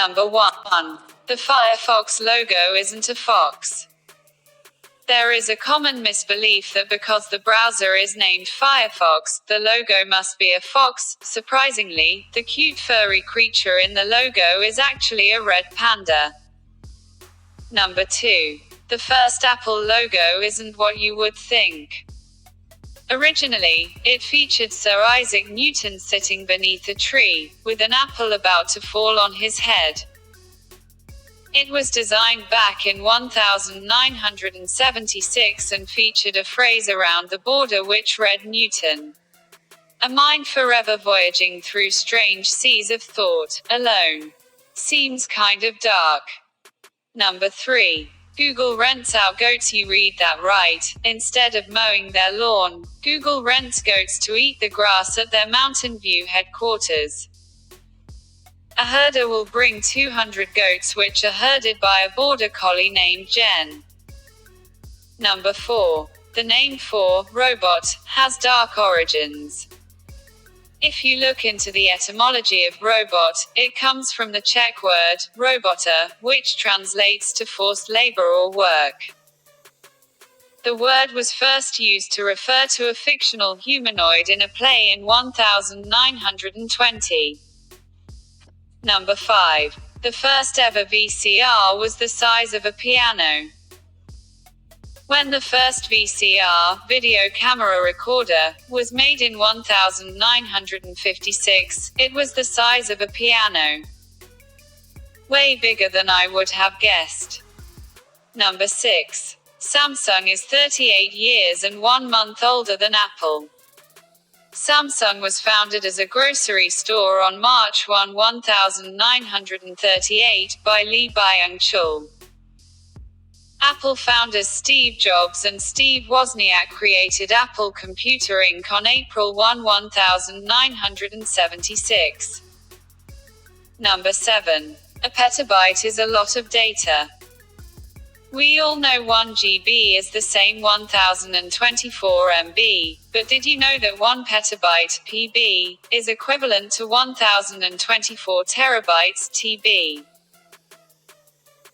Number 1. The Firefox logo isn't a fox. There is a common misbelief that because the browser is named Firefox, the logo must be a fox. Surprisingly, the cute furry creature in the logo is actually a red panda. Number 2. The first Apple logo isn't what you would think. Originally, it featured Sir Isaac Newton sitting beneath a tree, with an apple about to fall on his head. It was designed back in 1976 and featured a phrase around the border which read Newton. A mind forever voyaging through strange seas of thought, alone. Seems kind of dark. Number 3. Google rents out goats. You read that right. Instead of mowing their lawn, Google rents goats to eat the grass at their Mountain View headquarters. A herder will bring 200 goats which are herded by a border collie named Jen. Number 4. The name for robot has dark origins. If you look into the etymology of robot, it comes from the Czech word robota, which translates to forced labor or work. The word was first used to refer to a fictional humanoid in a play in 1920. Number 5. The first ever VCR was the size of a piano. When the first VCR, video camera recorder, was made in 1956, it was the size of a piano. Way bigger than I would have guessed. Number 6. Samsung is 38 years and 1 month older than Apple. Samsung was founded as a grocery store on March 1, 1938, by Lee Byung-chul. Apple founders Steve Jobs and Steve Wozniak created Apple Computer Inc. on April 1, 1976. Number 7. A petabyte is a lot of data. We all know 1 GB is the same 1024 MB, but did you know that 1 petabyte (PB) is equivalent to 1024 terabytes (TB?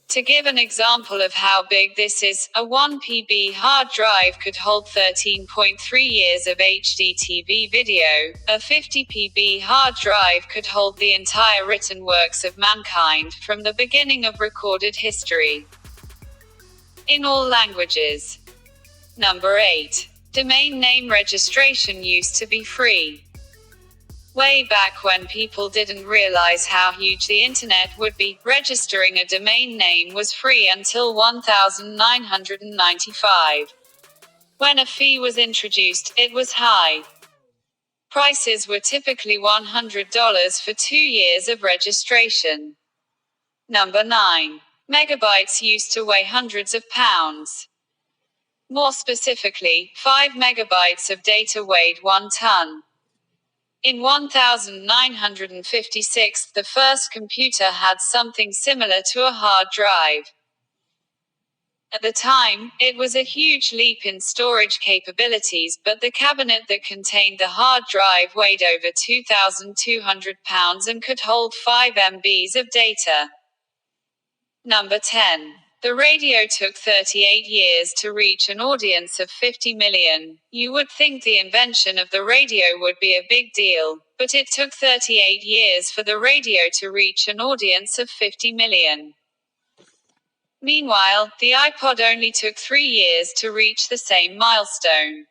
To give an example of how big this is, a 1 PB hard drive could hold 13.3 years of HD TV video, a 50 PB hard drive could hold the entire written works of mankind, from the beginning of recorded history. In all languages. Number 8. Domain name registration used to be free. Way back when people didn't realize how huge the internet would be, registering a domain name was free until 1995. When a fee was introduced, it was high. Prices were typically $100 for 2 years of registration. Number 9. Megabytes used to weigh hundreds of pounds. More specifically, 5 megabytes of data weighed 1 ton. In 1956, the first computer had something similar to a hard drive. At the time, it was a huge leap in storage capabilities, but the cabinet that contained the hard drive weighed over 2,200 pounds and could hold 5 MBs of data. Number 10. The radio took 38 years to reach an audience of 50 million. You would think the invention of the radio would be a big deal, but it took 38 years for the radio to reach an audience of 50 million. Meanwhile, the iPod only took 3 years to reach the same milestone.